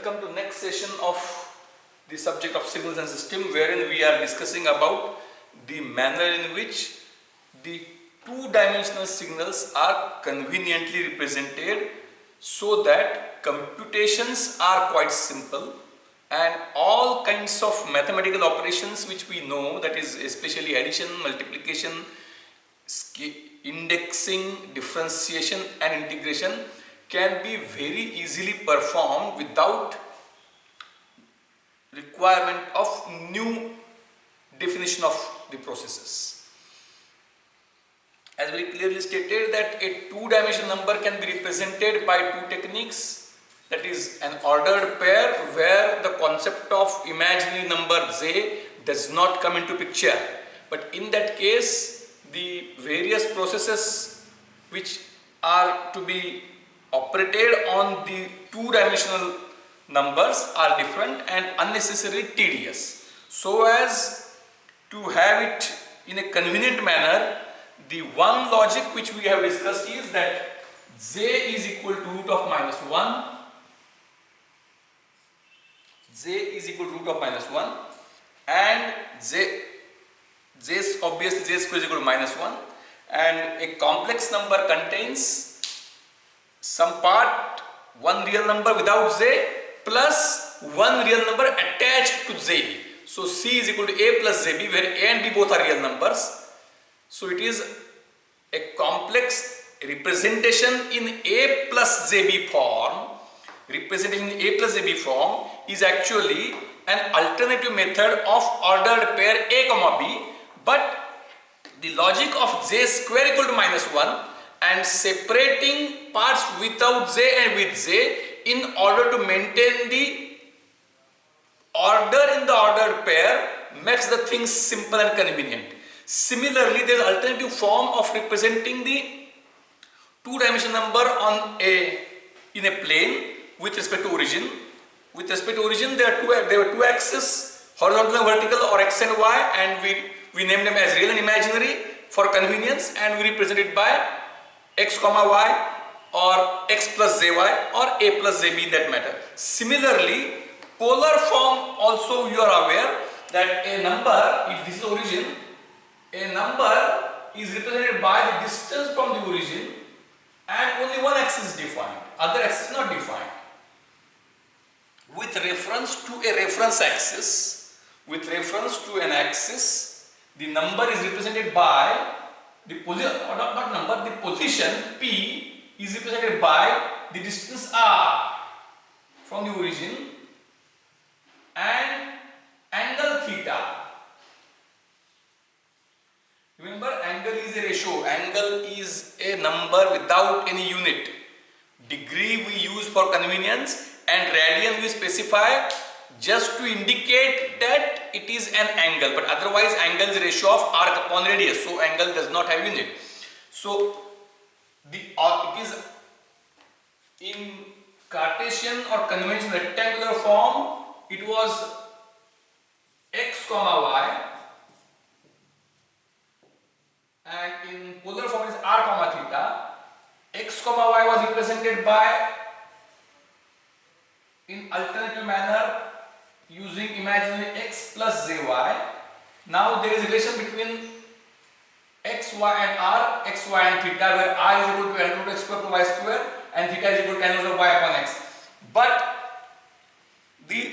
welcome to next session of the subject of signals and system, wherein we are discussing about the manner in which the two-dimensional signals are conveniently represented so that computations are quite simple and all kinds of mathematical operations which we know, that is especially addition, multiplication, indexing, differentiation and integration, can be very easily performed without requirement of new definition of the processes. As very clearly stated, that a two-dimensional number can be represented by two techniques, that is an ordered pair where the concept of imaginary number z does not come into picture, but in that case the various processes which are to be operated on the two-dimensional numbers are different and unnecessarily tedious. So as to have it in a convenient manner, the one logic which we have discussed is that z is equal to root of minus 1, z is equal to root of minus 1 and z obviously z square is equal to minus 1, and a complex number contains some part one real number without z plus one real number attached to z. So c is equal to a plus zb, where a and b both are real numbers. So it is a complex representation in a plus zb form. Representation in a plus zb form is actually an alternative method of ordered pair a comma b, but the logic of z square equal to minus 1 and separating parts without z and with z in order to maintain the order in the ordered pair makes the things simple and convenient. Similarly, there is an alternative form of representing the two-dimensional number in a plane with respect to origin. With respect to origin, there were two axes, horizontal and vertical, or x and y, and we named them as real and imaginary for convenience, and we represent it by x comma y or x plus zy or a plus zb in that matter. Similarly, polar form also you are aware that a number, if this is origin, a number is represented by the distance from the origin and only one axis is defined, other axis is not defined. With reference to a reference axis, with reference to an axis, the number is represented by the position, or not number, the position p is represented by the distance r from the origin and angle theta. Remember, angle is a ratio, angle is a number without any unit. Degree we use for convenience and radian we specify just to indicate that it is an angle, but otherwise angle is a ratio of arc upon radius, so angle does not have unit. So it is in Cartesian or conventional rectangular form, it was x comma y, and in polar form it is r comma theta. X comma y was represented by, in alternative manner, using imaginary x plus zy. Now there is a relation between x, y and r, x, y and theta, where r is equal to n root x square plus y square and theta is equal to tan inverse y upon x. But the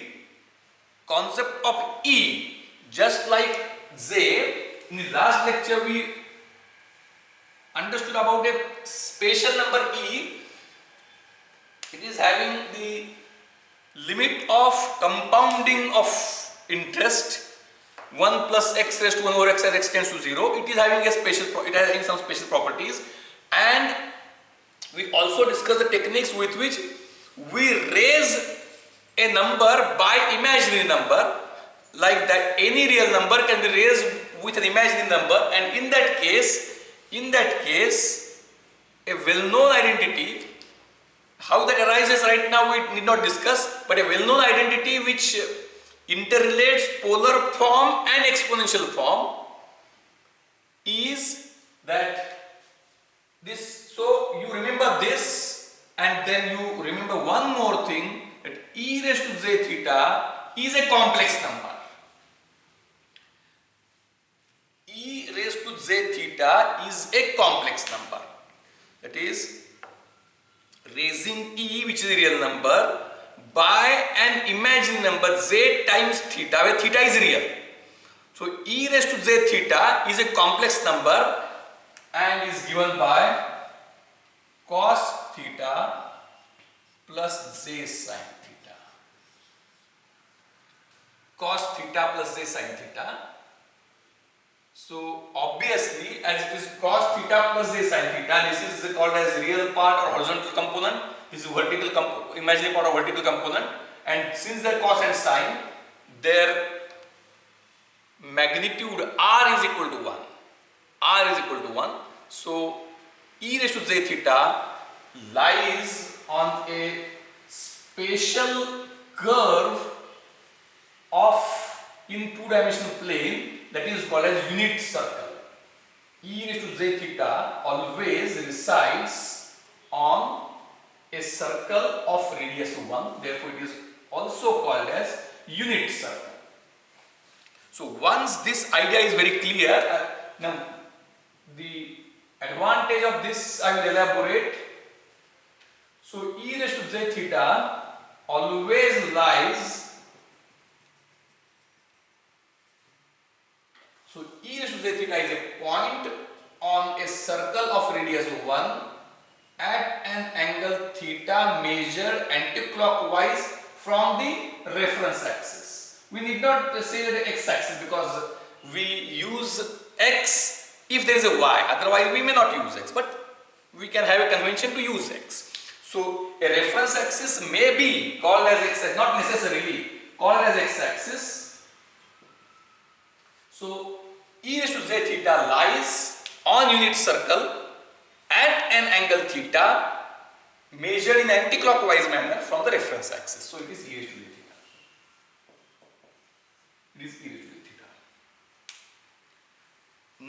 concept of E, just like z, in the last lecture we understood about a spatial number E. It is having the limit of compounding of interest 1 plus x raised to 1 over x as x tends to 0. It is having some special properties, and we also discussed the techniques with which we raise a number by imaginary number, like that any real number can be raised with an imaginary number, and in that case a well-known identity, how that arises right now we need not discuss, but a well-known identity which interrelates polar form and exponential form is that this. So you remember this, and then you remember one more thing, that E raised to j theta is a complex number. E raised to j theta is a complex number. That is, raising e, which is a real number, by an imaginary number j times theta, where theta is real. So e raised to j theta is a complex number and is given by cos theta plus j sin theta. Cos theta plus j sin theta. So obviously, as it is cos theta plus j sin theta, this is called as real part or horizontal component. This is vertical imaginary part or vertical component. And since they are cos and sine, their magnitude r is equal to 1. R is equal to 1. So e raised to j theta lies on a spatial curve of in two-dimensional plane, that is called as unit circle. E raised to j theta always resides on a circle of radius 1. Therefore, it is also called as unit circle. So once this idea is very clear, now the advantage of this I will elaborate. So e raised to j theta always lies. So e raised to j theta is a point on a circle of radius 1 at an angle theta measured anticlockwise from the reference axis. We need not say the x-axis because we use x if there is a y, otherwise we may not use x, but we can have a convention to use x. So a reference axis may be called as x-axis, not necessarily called as x-axis. So e raised to j theta lies on unit circle at an angle theta measured in anticlockwise manner from the reference axis. So it is e raised to j theta. It is e raised to j theta.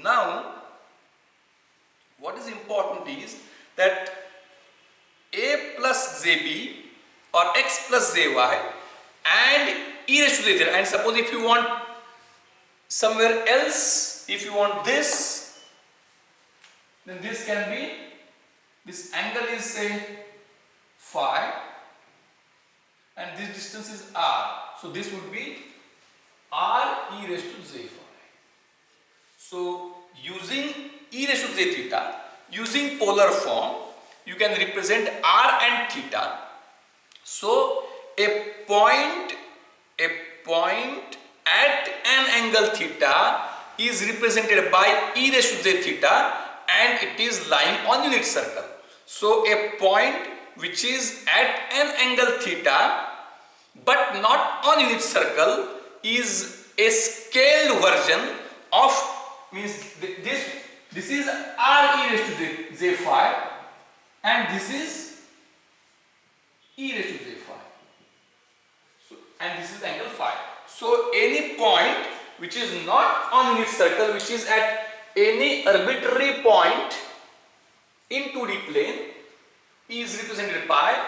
Now, what is important is that a plus jb or x plus jy and e raised to j theta, and suppose if you want somewhere else, if you want this, then this can be, this angle is say phi and this distance is r. So this would be r e raised to j phi. So using e raised to j theta, using polar form, you can represent r and theta. So a point at an angle theta is represented by e raised to j theta and it is lying on unit circle. So a point which is at an angle theta but not on unit circle is a scaled version of, means this is r e raised to j phi and this is e raised to j phi. So, and this is angle phi. So any point which is not on unit circle, which is at any arbitrary point in 2D plane, is represented by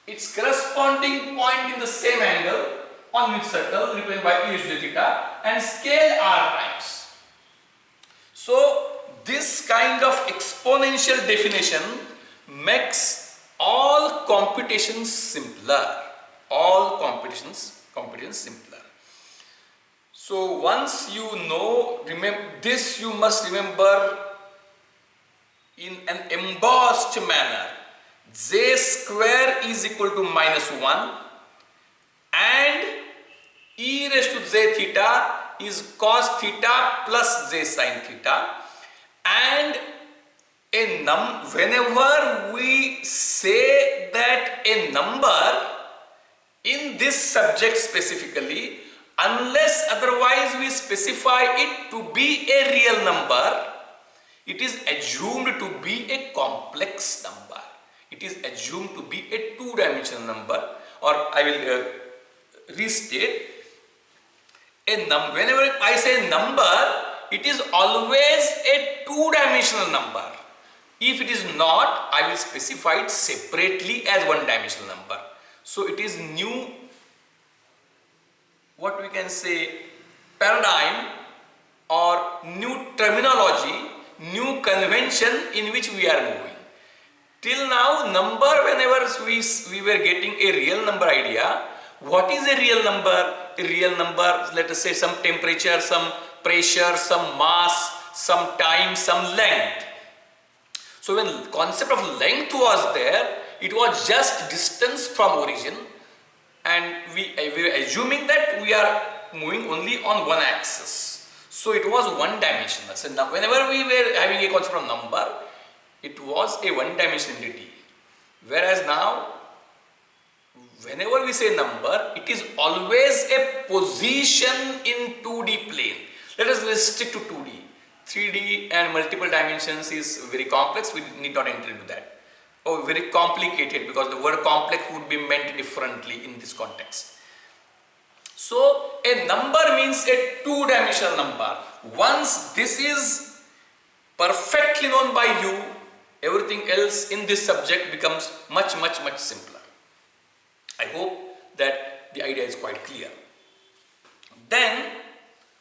its corresponding point in the same angle on unit circle represented by e raised to j theta and scale r times. So this kind of exponential definition makes all computations simpler. All computations simpler. So once you know, remember this, you must remember in an embossed manner. J square is equal to -1 and e raised to j theta is cos theta plus j sin theta, and whenever we say that a number in this subject specifically, unless otherwise we specify it to be a real number, it is assumed to be a complex number. It is assumed to be a two-dimensional number, or I will restate. Whenever I say number, it is always a two-dimensional number. If it is not, I will specify it separately as one-dimensional number. So it is new, what we can say, paradigm or new terminology, new convention in which we are moving. Till now, number, whenever we were getting a real number idea, what is a real number? A real number, let us say some temperature, some pressure, some mass, some time, some length. So when concept of length was there, it was just distance from origin, and we were assuming that we are moving only on one axis. So it was one dimensional. So now whenever we were having a concept of number, it was a one dimensional entity. Whereas now, whenever we say number, it is always a position in 2D plane. Let us restrict to 2D. 3D and multiple dimensions is very complex, we need not enter into that. Or very complicated, because the word complex would be meant differently in this context. So a number means a two-dimensional number. Once this is perfectly known by you, everything else in this subject becomes much simpler. I hope that the idea is quite clear. Then,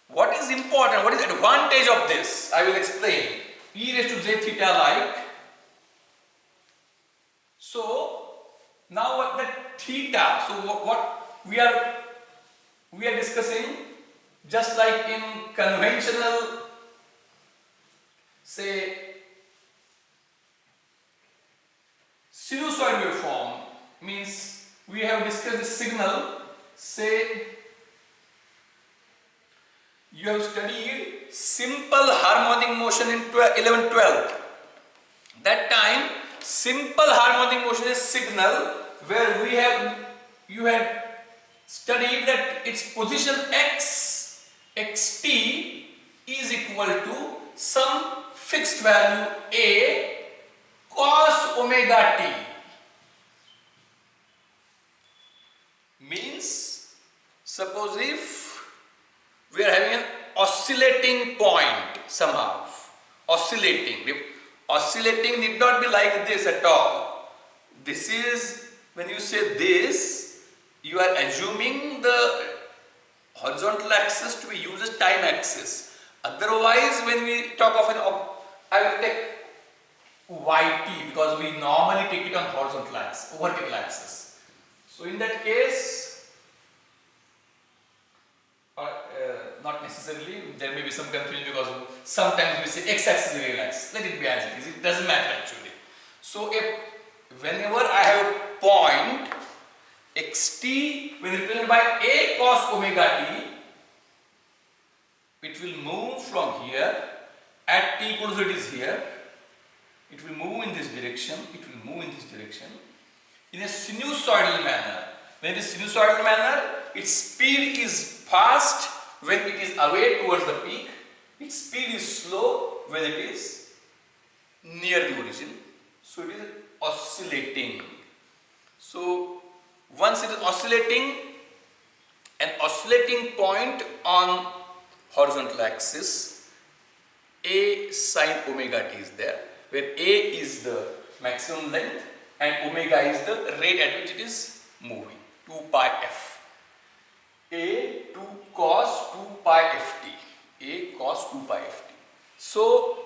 what is important, what is the advantage of this? I will explain. E raised to z theta like. So, now what the theta, so what we are discussing, just like in conventional, say, sinusoid waveform, means we have discussed the signal, say you have studied simple harmonic motion in 11-12. That time, simple harmonic motion is signal, where you had studied that its position x, xt is equal to some fixed value a cos omega t. Means, suppose if we are having an oscillating point somehow, oscillating need not be like this at all. This is, when you say this, you are assuming the horizontal axis to be used as time axis. Otherwise, when we talk of I will take yt, because we normally take it on horizontal axis, vertical axis. So in that case, not necessarily, there may be some confusion, because sometimes we say x-axis is real axis. Let it be as it is, it doesn't matter actually. So whenever I have a point xt, when represented by a cos omega t, it will move from here, at t equals to it is here, it will move in this direction, in a sinusoidal manner. When it is sinusoidal manner, its speed is fast when it is away towards the peak, its speed is slow when it is near the origin. So it is oscillating. So once it is oscillating, an oscillating point on horizontal axis, a sin omega t is there, where a is the maximum length and omega is the rate at which it is moving, 2 pi f. A 2 cos 2 pi ft, a cos 2 pi ft. So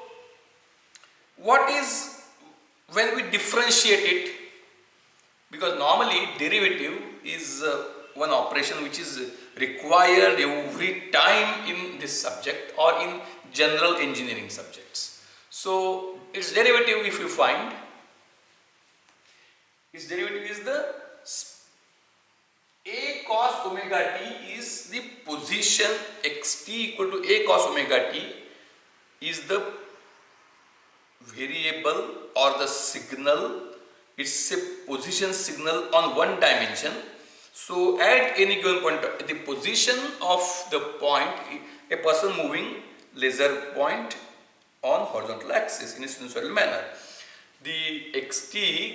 what is, when we differentiate it, because normally derivative is one operation which is required every time in this subject or in general engineering subjects. So its derivative, if you find, its derivative is the a cos omega t is the position, xt equal to a cos omega t is the variable or the signal, it's a position signal on one dimension. So at any given point, the position of the point, a person moving laser point on horizontal axis in a sinusoidal manner. The xt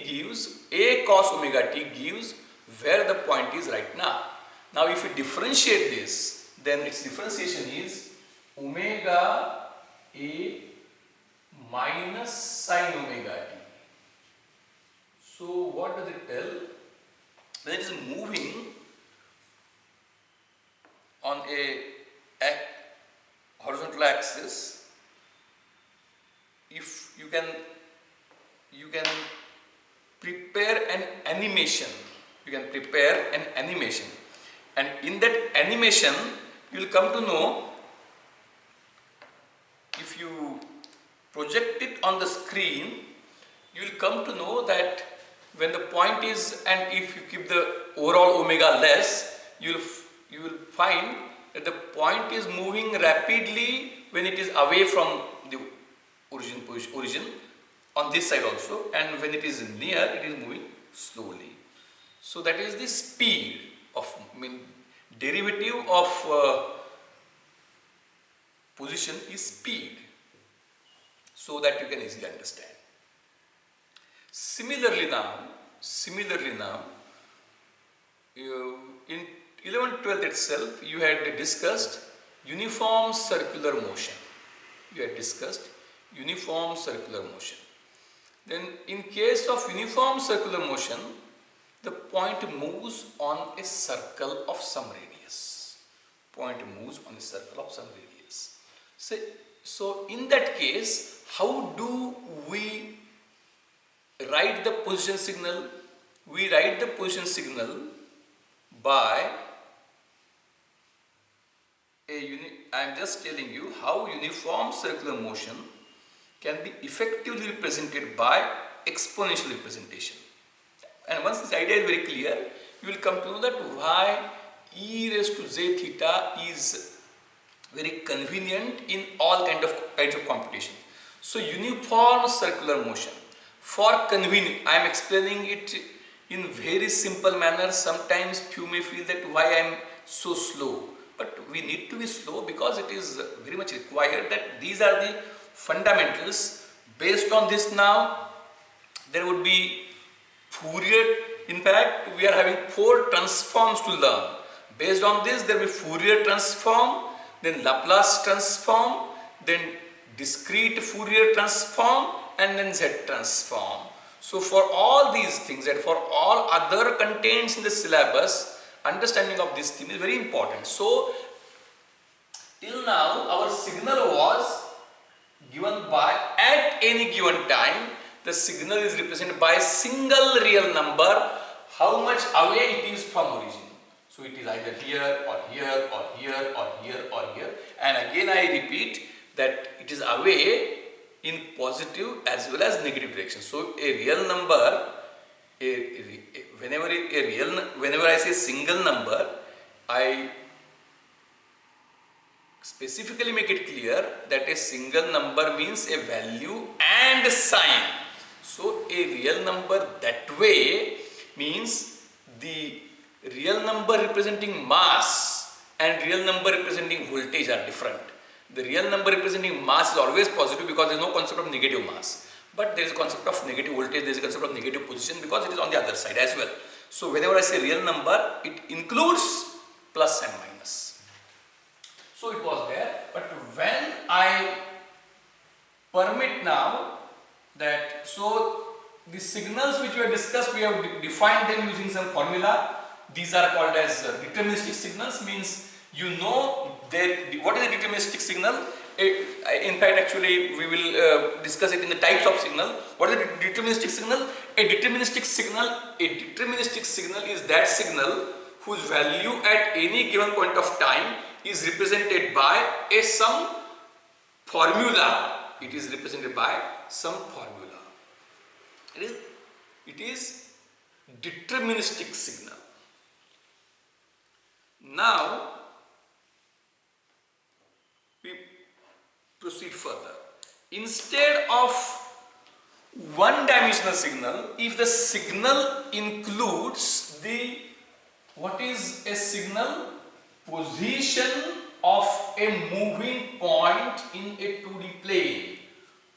gives, a cos omega t gives where the point is right now. Now if we differentiate this, then its differentiation is omega a minus sin omega t. So what does it tell? when it is moving on a horizontal axis, if you can prepare an animation. You can prepare an animation, and in that animation you will come to know, if you project it on the screen, you will come to know that when the point is, and if you keep the overall omega less, you will find that the point is moving rapidly when it is away from the origin on this side also, and when it is near, it is moving slowly. So that is the speed of, derivative of position is speed, so that you can easily understand. Similarly now, in 11th 12th itself, you had discussed uniform circular motion. Then in case of uniform circular motion, the point moves on a circle of some radius. So in that case, how do we write the position signal? We write the position signal by I am just telling you how uniform circular motion can be effectively represented by exponential representation. And once this idea is very clear, you will come to know that why e raised to j theta is very convenient in all kinds of computation. So uniform circular motion, for convenience, I am explaining it in very simple manner. Sometimes you may feel that why I am so slow, but we need to be slow because it is very much required that these are the fundamentals. Based on this now, there would be Fourier. In fact, we are having 4 transforms to learn. Based on this, there will be Fourier transform, then Laplace transform, then discrete Fourier transform, and then Z transform. So for all these things and for all other contents in the syllabus, understanding of this thing is very important. So till now our signal was given by, at any given time, the signal is represented by a single real number, how much away it is from origin. So it is either here or here or here or here or here, and again I repeat that it is away in positive as well as negative direction. So a real number, whenever I say single number, I specifically make it clear that a single number means a value and a sign. So a real number that way means the real number representing mass and real number representing voltage are different. The real number representing mass is always positive because there is no concept of negative mass. But there is a concept of negative voltage, there is a concept of negative position because it is on the other side as well. So whenever I say real number, it includes plus and minus. So it was there, but when I permit now that, so the signals which we have discussed, we have defined them using some formula. These are called as deterministic signals, means you know what is a deterministic signal. In fact, actually we will discuss it in the types of signal. What is a deterministic signal? A deterministic signal is that signal whose value at any given point of time is represented by some formula. It is represented by some formula. It is deterministic signal. Now we proceed further. Instead of one-dimensional signal, if the signal includes the, what is a signal? Position of a moving point in a 2D plane.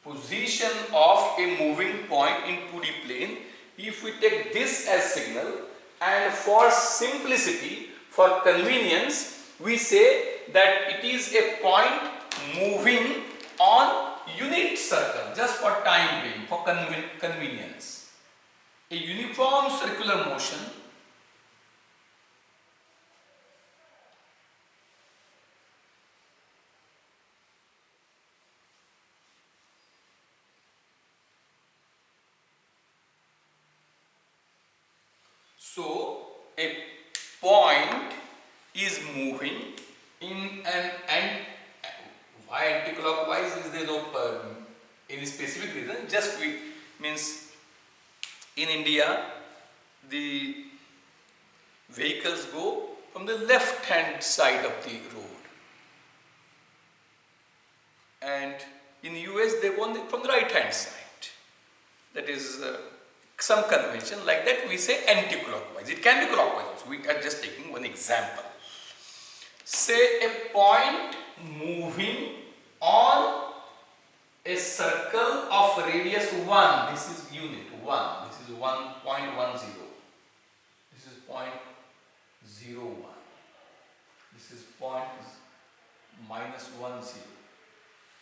Position of a moving point in 2D plane. If we take this as signal, and for simplicity, for convenience, we say that it is a point moving on unit circle, just for time being, for convenience. A uniform circular motion So a point is moving in why anti-clockwise is there no any specific reason, just we means in India the vehicles go from the left hand side of the road, and in US they go from the right hand side. That is some convention like that, we say anti-clockwise. It can be clockwise also. We are just taking one example. Say a point moving on a circle of radius 1. This is unit 1. This is 1.10. This is 0.01. This is -10.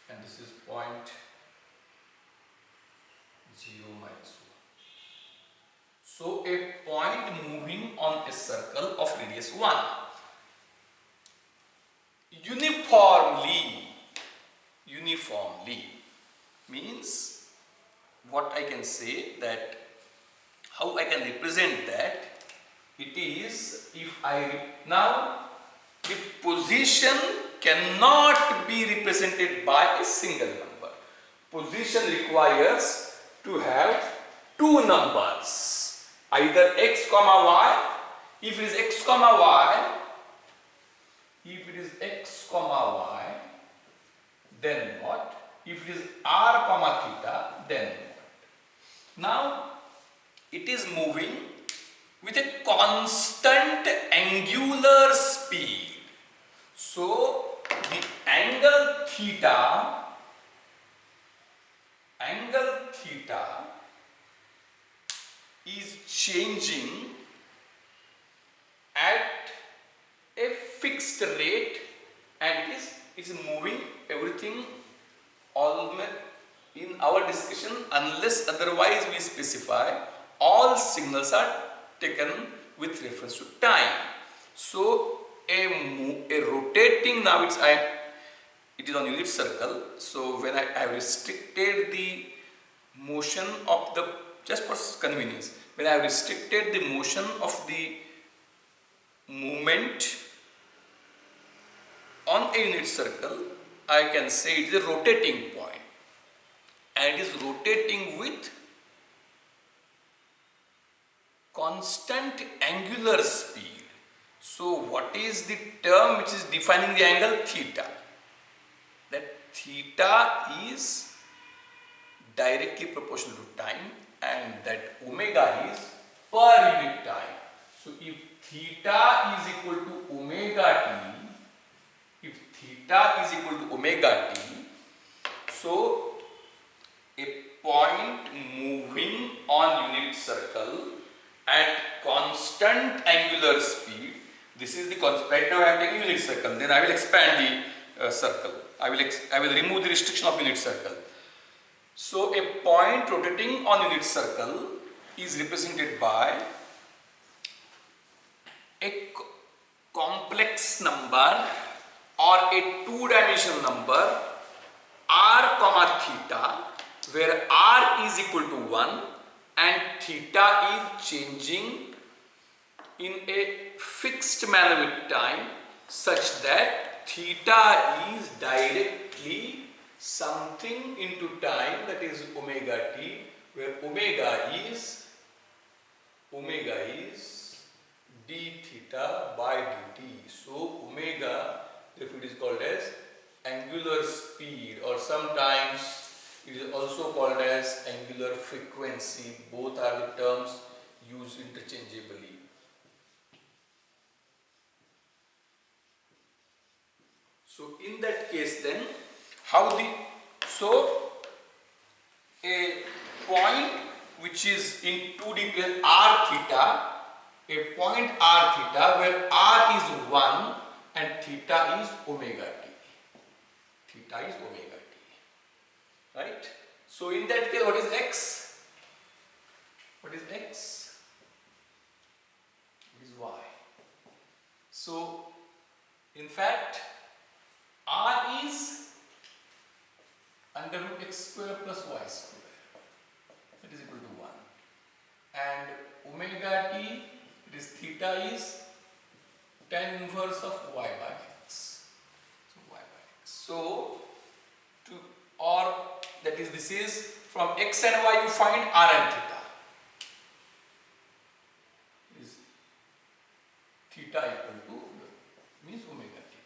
And this is 0 minus 1. So a point moving on a circle of radius 1 uniformly means what I can say, that how I can represent that. It is, if now the position cannot be represented by a single number. Position requires to have two numbers, either x comma y. If it is x comma y, then what? If it is r comma theta, then what? Now it is moving with a constant angular speed. So the angle theta is changing at a fixed rate, and it is moving everything in our discussion, unless otherwise we specify, all signals are taken with reference to time. So a rotating, now it is on unit circle. So when I have restricted the motion of the, just for convenience, when I have restricted the motion of the movement on a unit circle, I can say it is a rotating point, and it is rotating with constant angular speed. So what is the term which is defining the angle? Theta. That theta is directly proportional to time, and that omega is per unit time. So if theta is equal to omega t, so a point moving on unit circle at constant angular speed, this is the constant. Right now I am taking unit circle, then I will expand the circle. I will remove the restriction of unit circle. So a point rotating on unit circle is represented by a complex number or a two-dimensional number r comma theta, where r is equal to 1 and theta is changing in a fixed manner with time, such that theta is directly something into time, that is omega t, where omega is d theta by dt. So omega, therefore it is called as angular speed, or sometimes it is also called as angular frequency. Both are the terms used interchangeably. So in that case then, a point which is in 2D plane r theta, a point r theta where r is 1 and theta is omega t. Right? So in that case, what is x? What is y? So in fact, r is under root x square plus y square, that is equal to 1, and omega t theta is tan inverse of y by x. So y by x. So to or that is this is from x and y you find r and theta. Is theta equal to means omega t.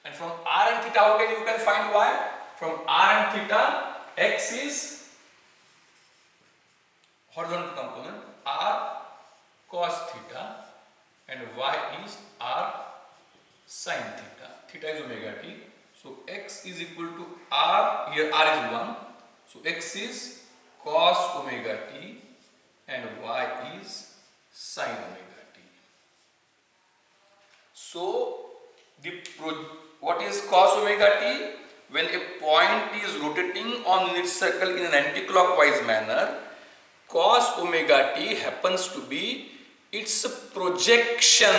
And from r and theta how can you can find y? From r and theta x is horizontal component r cos theta and y is r sin theta. Theta is omega t. So x is equal to r, here r is 1. So x is cos omega t and y is sin omega t. So what is cos omega t? When a point is rotating on its circle in an anti-clockwise manner, cos omega t happens to be its projection.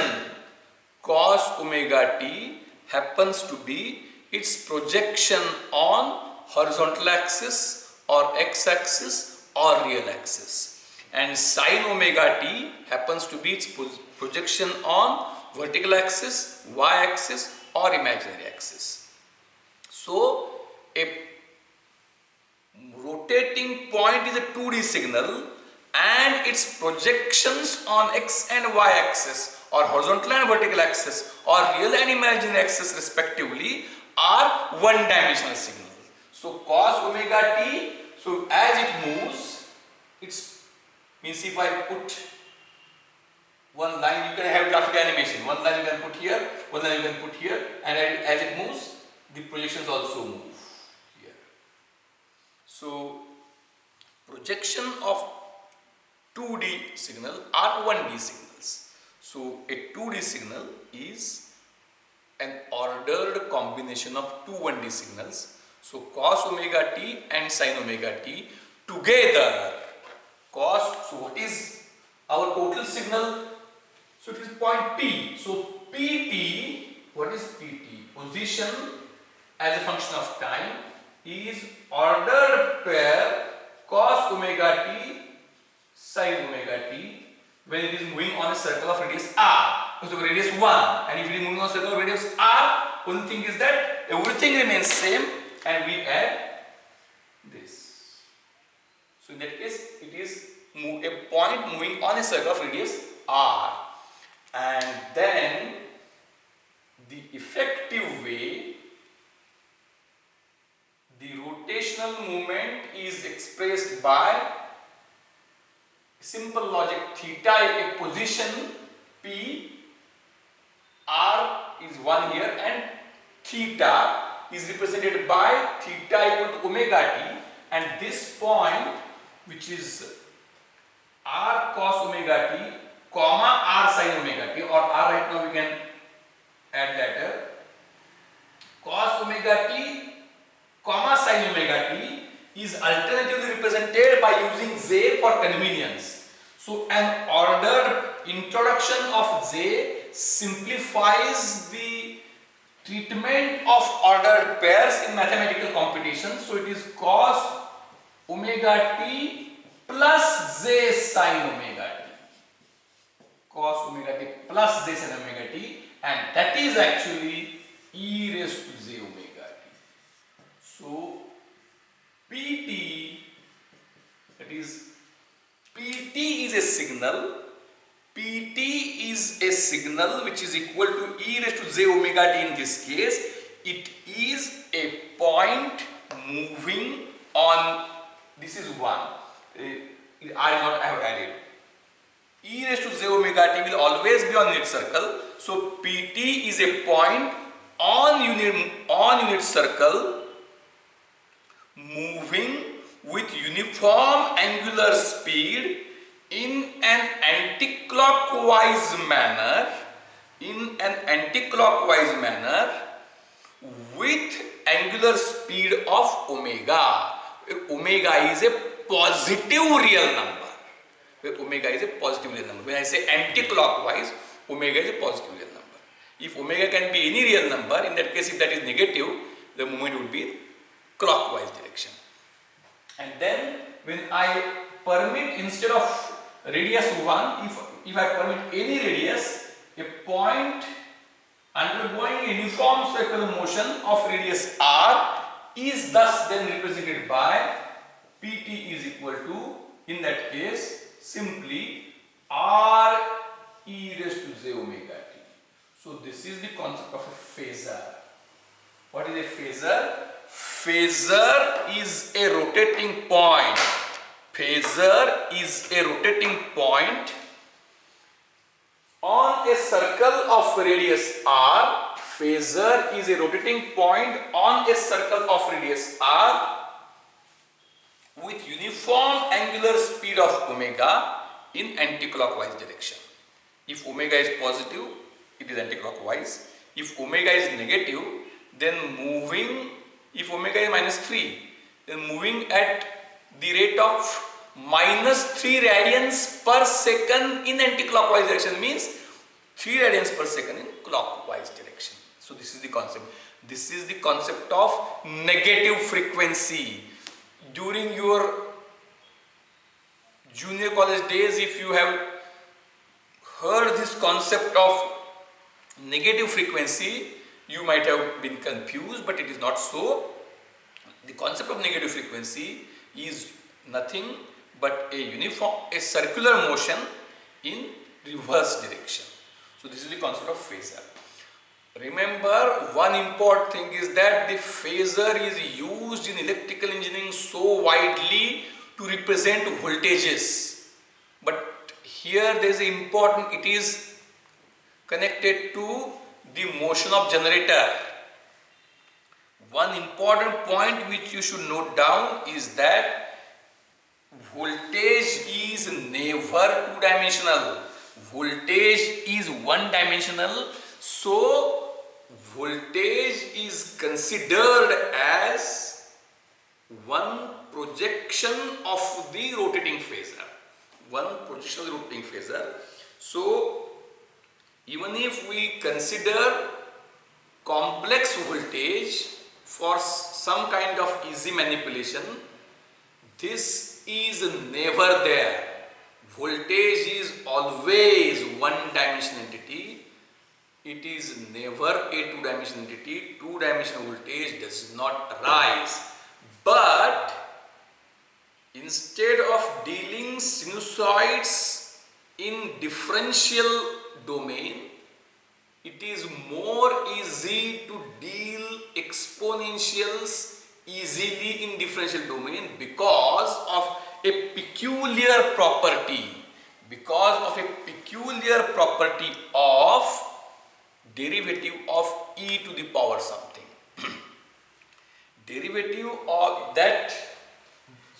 Cos omega t happens to be its projection on horizontal axis or x-axis or real axis. And sin omega t happens to be its projection on vertical axis, y-axis or imaginary axis. So, a rotating point is a 2D signal and its projections on x and y axis or horizontal and vertical axis or real and imaginary axis respectively are one-dimensional signals. So, cos omega t, so as it moves, it's means if I put one line, you can have graphic animation. One line you can put here, one line you can put here, and as it moves, the projections also move here. So, projection of 2D signal are 1D signals. So, a 2D signal is an ordered combination of two 1D signals. So, cos omega t and sin omega t together. Cos, so what is our total signal? So, it is point P. So, Pt, what is Pt? Position as a function of time is ordered pair cos omega t sin omega t when it is moving on a circle of radius r. So radius 1, and if it is moving on a circle of radius r, one thing is that everything remains same and we add this. So in that case it is a point moving on a circle of radius r, and then the effective way the rotational movement is expressed by simple logic. Theta is a position, P, R is 1 here, and theta is represented by theta equal to omega t, and this point which is R cos omega t, comma R sin omega t, or R right now we can add later, cos omega t comma sin omega t is alternatively represented by using J for convenience. So an ordered introduction of J simplifies the treatment of ordered pairs in mathematical computation. So it is cos omega t plus J sin omega t. Cos omega t plus J sin omega t, and that is actually e raised to j omega t. So Pt, that is Pt is a signal. Pt is a signal which is equal to e raised to j omega t in this case. It is a point moving on, this is 1, I have added. E raised to j omega t will always be on unit circle. So Pt is a point on unit circle moving with uniform angular speed in an anti-clockwise manner, with angular speed of omega. Omega is a positive real number. Omega is a positive real number. When I say anti-clockwise, omega is a positive real number. If omega can be any real number, in that case if that is negative, the movement would be clockwise direction. And then when I permit instead of radius 1, if if I permit any radius, a point undergoing a uniform circular motion of radius r is thus then represented by Pt is equal to, in that case, simply r e raised to j omega t. So this is the concept of a phasor. What is a phasor? Phasor is a rotating point. Phasor is a rotating point on a circle of radius r. Phasor is a rotating point on a circle of radius r with uniform angular speed of omega in anticlockwise direction. If omega is positive, it is anticlockwise. If omega is negative, then if omega is minus 3, then moving at the rate of minus 3 radians per second in anticlockwise direction means 3 radians per second in clockwise direction. So this is the concept. This is the concept of negative frequency. During your junior college days, if you have heard this concept of negative frequency, you might have been confused, but it is not so. The concept of negative frequency is nothing but a circular motion in reverse direction. So this is the concept of phasor. Remember, one important thing is that the phasor is used in electrical engineering so widely to represent voltages. But here there is important, it is connected to the motion of generator. One important point which you should note down is that voltage is never two-dimensional. Voltage is one-dimensional. So voltage is considered as one projection of the rotating phasor. One projection of the rotating phasor. So even if we consider complex voltage for some kind of easy manipulation, this is never there. Voltage is always one-dimensional entity. It is never a two-dimensional entity. Two-dimensional voltage does not arise. But instead of dealing sinusoids in differential domain, it is more easy to deal exponentials easily in differential domain because of a peculiar property. Because of a peculiar property of derivative of e to the power something. Derivative of that.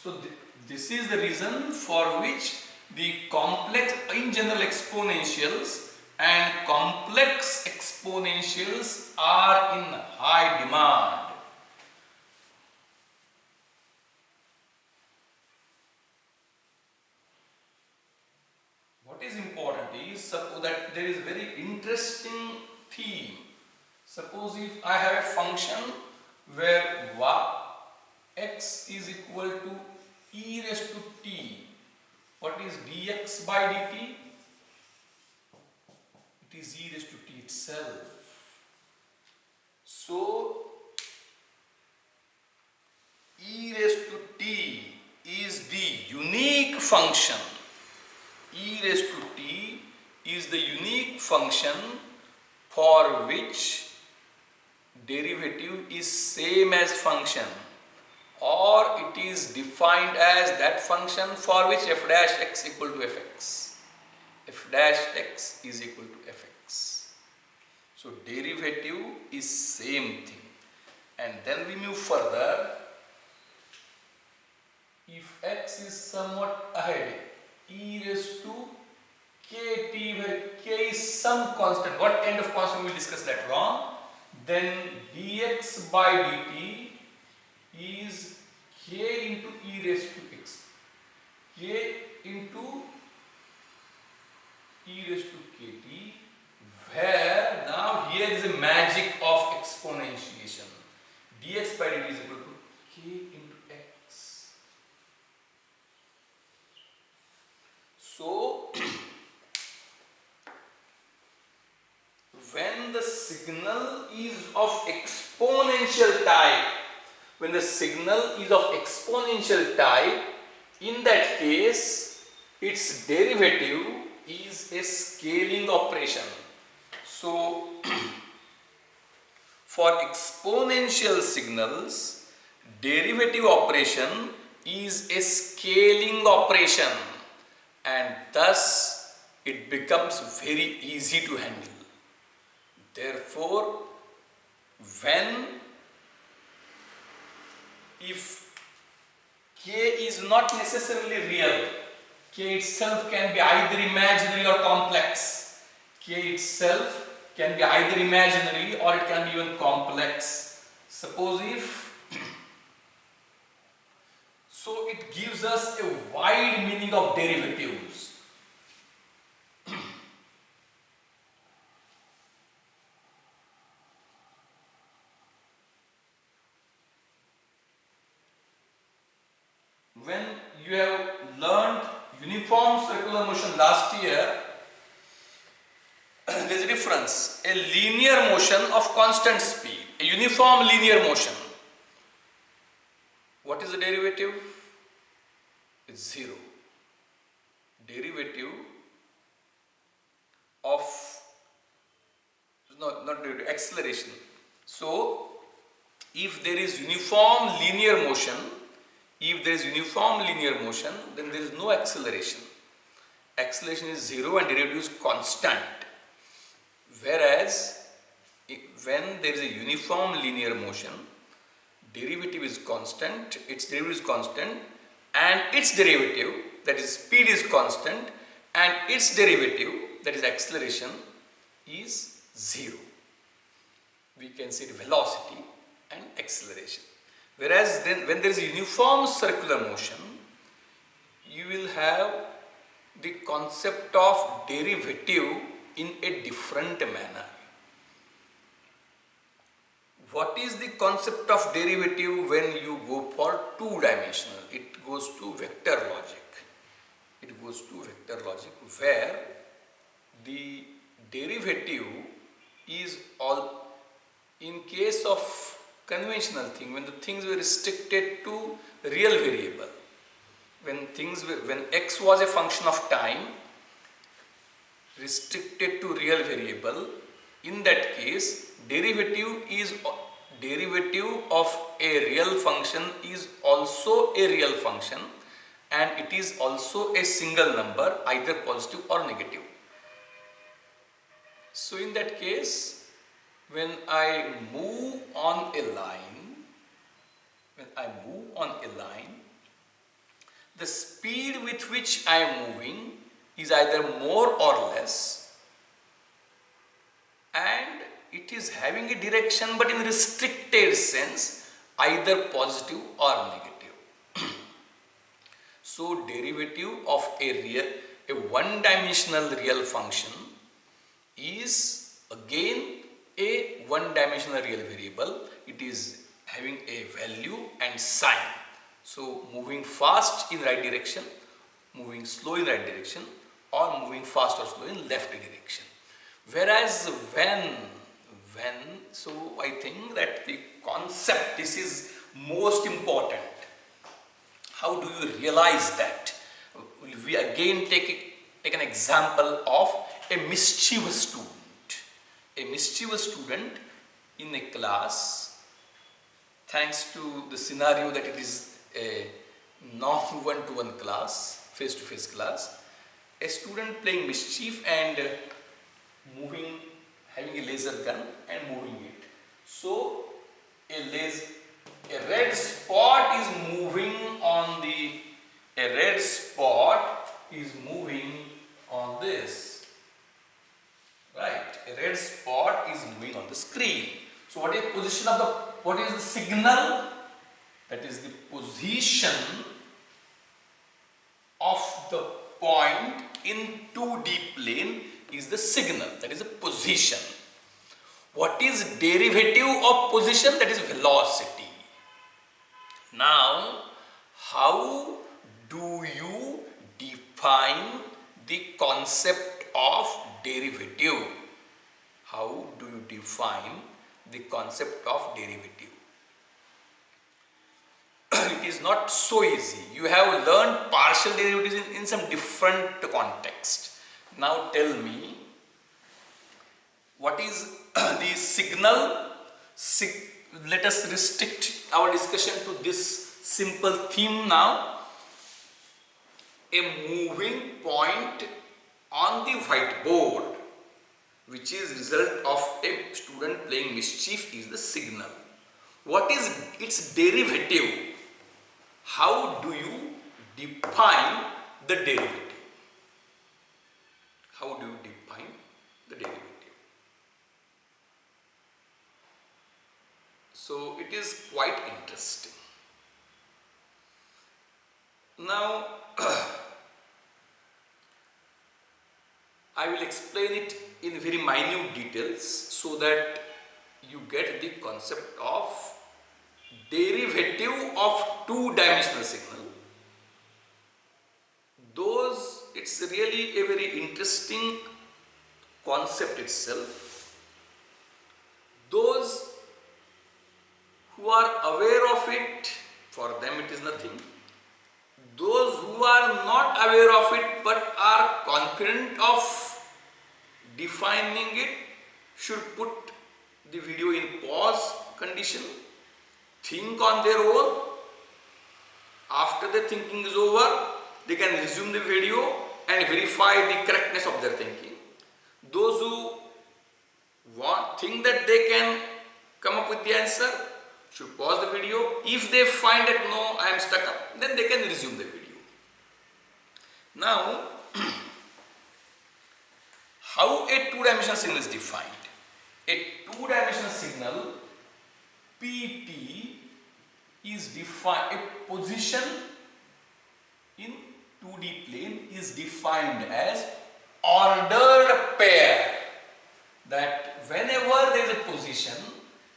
So this is the reason for which the complex, in general, exponentials and complex exponentials are in high demand. What is important is, suppose that there is very interesting theme. Suppose if I have a function where x is equal to e raised to t. What is dx by dt? It is e raised to t itself. So e raised to t is the unique function. E raised to t is the unique function for which derivative is same as function, or it is defined as that function for which f dash x equal to fx. F dash x is equal to fx. So derivative is same thing. And then we move further. If x is somewhat ahead, e raised to kt, where k is some constant. What kind of constant? We will discuss later on. Then dx by dt is k into e raised to x. K into e raised to kt, where now here is a magic of exponentiation. Dx by dt is equal to k into x. So when the signal is of exponential type, when the signal is of exponential type, in that case its derivative is a scaling operation. So for exponential signals, derivative operation is a scaling operation, and thus it becomes very easy to handle. Therefore, if k is not necessarily real, k itself can be either imaginary or complex. K itself can be either imaginary or it can be even complex. Suppose if so, it gives us a wide meaning of derivatives. When you have learned uniform circular motion last year, there is a difference. A linear motion of constant speed, a uniform linear motion. What is the derivative? It's 0. Derivative of, not derivative, acceleration. So, if there is uniform linear motion, then there is no acceleration. Acceleration is 0 and derivative is constant. Whereas, when there is a uniform linear motion, derivative is constant, its derivative is constant, and its derivative, that is speed, is constant, and its derivative, that is acceleration, is 0. We can say velocity and acceleration. Whereas then when there is a uniform circular motion, you will have the concept of derivative in a different manner. What is the concept of derivative when you go for two-dimensional? It goes to vector logic. Where the derivative is all, in case of conventional thing, when the things were restricted to real variable, when x was a function of time restricted to real variable, in that case derivative of a real function is also a real function, and it is also a single number, either positive or negative. So in that case, when I move on a line, the speed with which I am moving is either more or less, and it is having a direction but in restricted sense, either positive or negative. So derivative of a one-dimensional real function is again a one-dimensional real variable. It is having a value and sign. So moving fast in right direction, moving slow in right direction, or moving fast or slow in left direction. Whereas so I think that the concept, this is most important. How do you realize that? We again take an example of a mischievous student. A mischievous student in a class, thanks to the scenario that it is a non-one-to-one class, face-to-face class, a student playing mischief and having a laser gun and moving it. So a red spot is moving on this. Right, a red spot is moving on the screen. So what is the signal? That is the position of the point in 2D plane is the signal, that is a position. What is derivative of position? That is velocity. Now, how do you define the concept of derivative? How define the concept of derivative. It is not so easy. You have learned partial derivatives in some different context. Now tell me, what is the signal? Let us restrict our discussion to this simple theme now. A moving point on the whiteboard, which is result of a student playing mischief, is the signal. What is its derivative? How do you define the derivative? How do you define the derivative? So it is quite interesting. Now I will explain it in very minute details so that you get the concept of derivative of two-dimensional signal. It's really a very interesting concept itself. Those who are aware of it, for them it is nothing. Those who are not aware of it but are confident of defining it should put the video in pause condition, think on their own. After the thinking is over, they can resume the video and verify the correctness of their thinking. Those who think that they can come up with the answer should pause the video. If they find that no, I am stuck up, then they can resume the video. Now, how a two-dimensional signal is defined? A two-dimensional signal, PT, is defined, a position in 2D plane is defined as ordered pair. That whenever there is a position,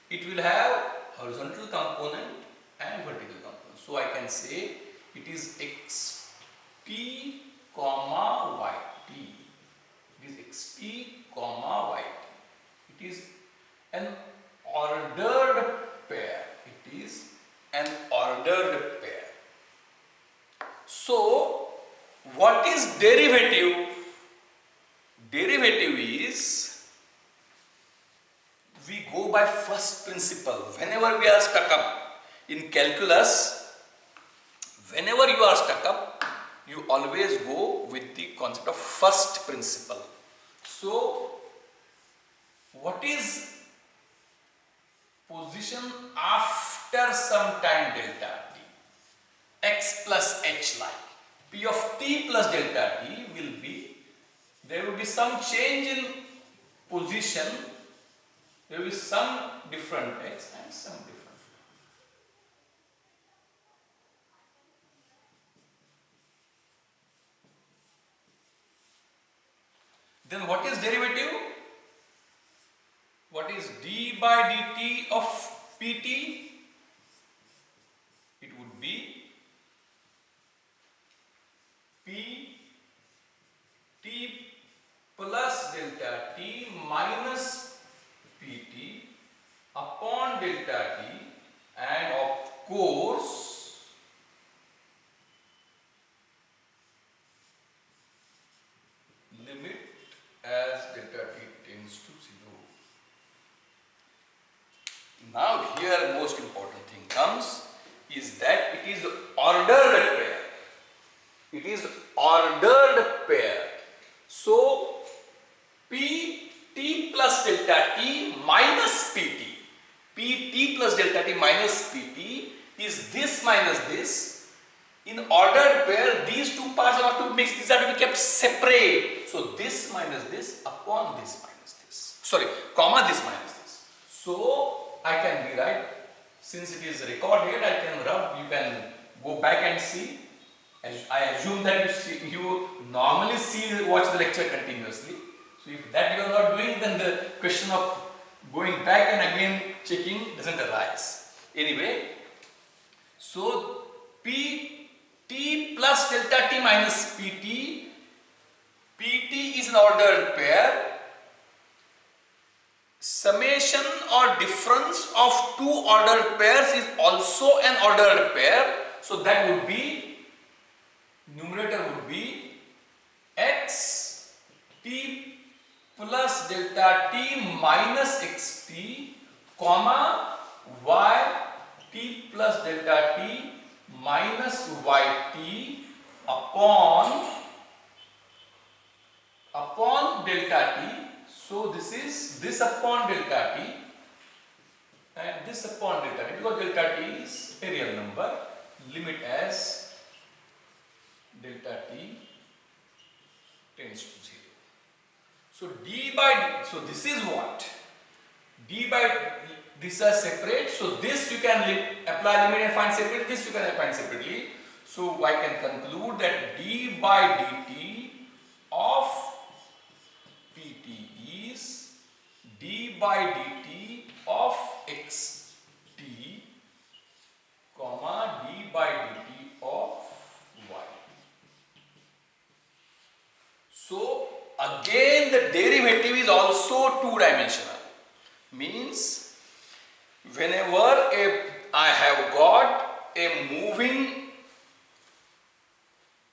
it will have horizontal component and vertical component. So I can say it is xt comma yt. It is xt comma yt. It is an ordered pair. It is an ordered pair. So what is derivative? Derivative is, we go by first principle. Whenever we are stuck up in calculus, whenever you are stuck up, you always go with the concept of first principle. So, what is position after some time delta t? X plus h like. P of t plus delta t will be, there will be some change in position. There will be some different x and some different. Then what is derivative? What is d by dt of pt? It would be p t plus delta t minus pt upon delta t, and of course limit as delta t tends to 0. Now here most important thing comes is that it is ordered pair. It is ordered pair. So pt plus delta t minus pt. Pt plus delta t minus pt is this minus this. In ordered pair, these two parts are not to be mixed, these are to be kept separate. So this minus this upon this minus this. Sorry, comma this minus this. So I can rewrite, since it is recorded, I can rub, you can go back and see. I assume that you normally watch the lecture continuously. So if that you are not doing, then the question of going back and again checking doesn't arise. Anyway, so pt plus delta t minus pt is an ordered pair. summation or difference of two ordered pairs is also an ordered pair. So that would be, numerator would be x t plus delta t minus xt, comma y t plus delta t minus yt upon delta t. So this is this upon delta t and this upon delta t, because delta t is a real number, limit as delta t tends to 0. So so this is what? D by these are separate, so this you can apply limit and find separately, this you can find separately. So I can conclude that d by dt of pt is d by dt of xt, comma d by dt of y. So again the derivative is also two-dimensional. Means whenever I have got a moving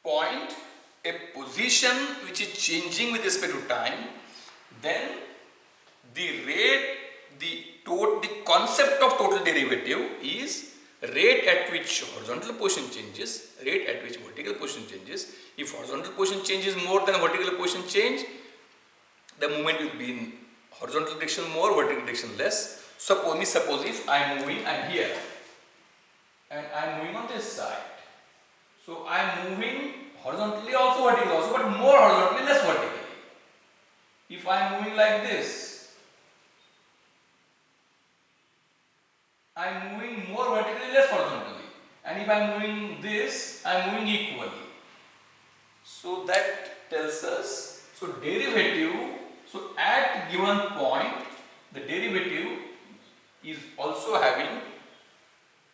point, a position which is changing with respect to time, then the concept of total derivative is rate at which horizontal position changes, rate at which vertical position changes. If horizontal position changes more than vertical position change, the movement will be in horizontal direction more, vertical direction less. Suppose if I am moving, I am here and I am moving on this side. So I am moving horizontally also, vertically also, but more horizontally, less vertically. If I am moving like this, I am moving more vertically, less horizontally. And if I am moving this, I am moving equally. So that tells us, so derivative, so at given point, the derivative is also having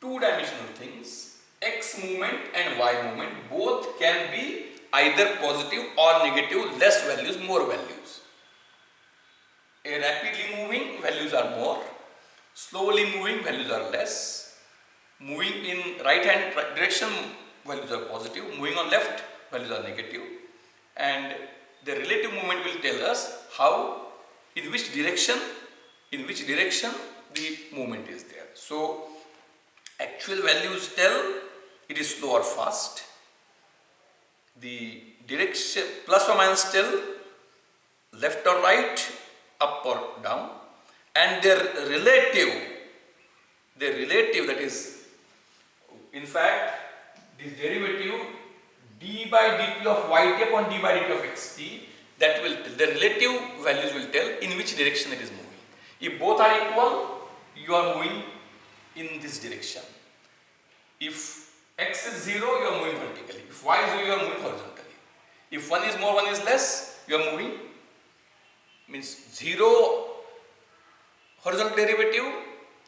two-dimensional things, x movement and y movement, both can be either positive or negative, less values, more values. A rapidly moving, values are more, slowly moving, values are less, moving in right hand direction, values are positive, moving on left, values are negative, and the relative movement will tell us how, in which direction the movement is there. So actual values tell it is slow or fast, the direction plus or minus tell left or right, up or down, and their relative, that is, in fact, this derivative d by dt of yt upon d by dt of xt, that will tell, the relative values will tell in which direction it is moving. If both are equal, you are moving in this direction. If x is 0, you are moving vertically. If y is 0, you are moving horizontally. If one is more, one is less, you are moving, means 0 horizontal derivative,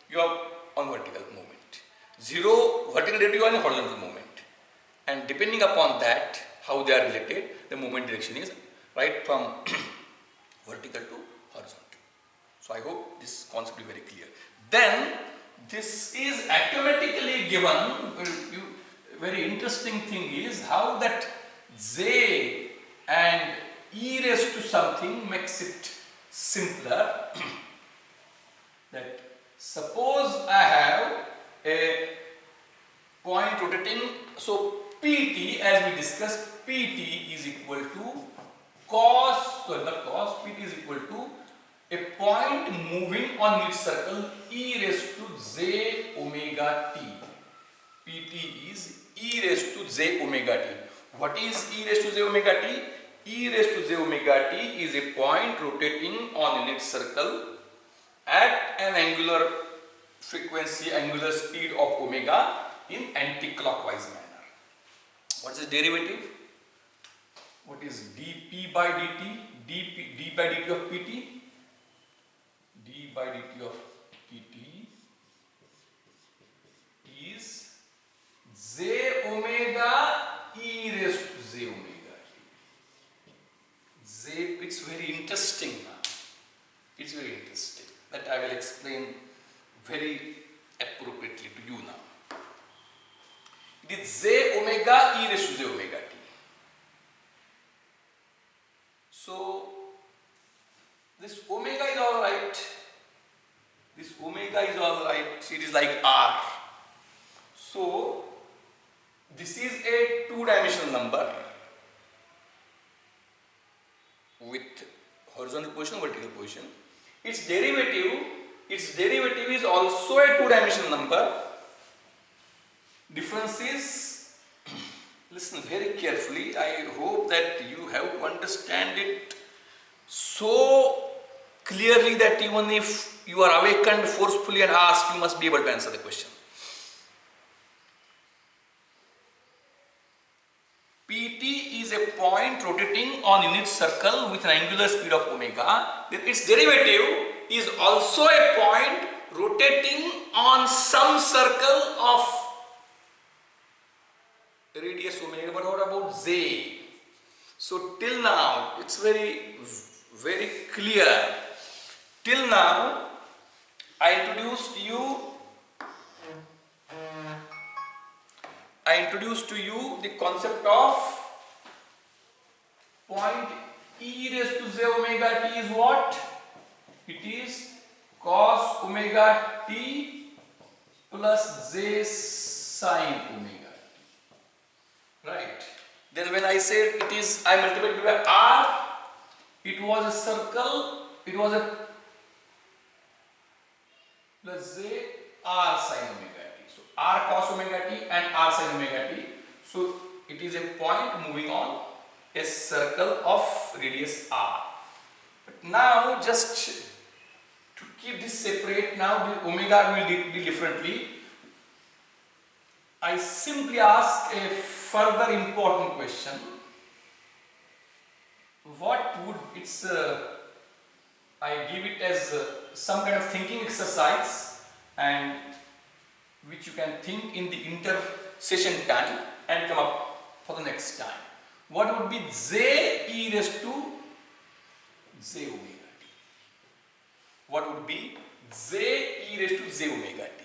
you are on vertical movement. 0 vertical derivative, you are on horizontal movement. And depending upon that, how they are related, the movement direction is right from vertical to horizontal. So I hope this concept is very clear. Then this is automatically given. Very interesting thing is how that j and e raised to something makes it simpler. That suppose I have a point rotating, so pt, as we discussed, pt is equal to pt is equal to a point moving on its circle e raised to j omega t. Pt is e raised to j omega t. What is e raised to j omega t? E raised to j omega t is a point rotating on its circle at an angular frequency, angular speed of omega in anti-clockwise manner. What is the derivative? What is dp by dt? d by dt of pt? d by dt of pt is j omega e raised to j omega t. It's very interesting now. It's very interesting. that I will explain very appropriately to you now. It is j omega e raised to j omega t. So this omega is all right. This omega is all right. It is like r. So this is a two-dimensional number with horizontal position, vertical position. Its derivative is also a two-dimensional number. Difference is, listen very carefully. I hope that you have to understand it so clearly that even if you are awakened forcefully and asked, you must be able to answer the question. Pt is a point rotating on unit circle with an angular speed of omega. Its derivative is also a point rotating on some circle of radius omega. But what about z? So till now it's very clear. Till now I introduced to you the concept of point e raised to j omega t is what? It is cos omega t plus j sin omega t. Right. Then when I said it is, I multiplied by r, it was a circle, it was a plus j r sin omega t. So r cos omega t and r sin omega t. So it is a point moving on a circle of radius r. But now just to keep this separate, now the omega will be differently. I simply ask a further important question. What would its I give it as some kind of thinking exercise, and which you can think in the inter-session time and come up for the next time. What would be j e raised to j omega t? What would be j e raised to j omega t?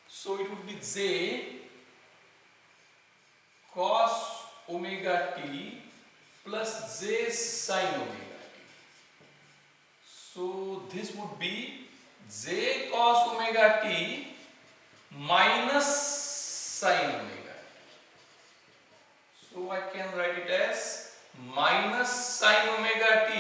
So it would be j cos omega t plus j sin omega t. So this would be j cos omega t minus sin omega t. So I can write it as minus sin omega t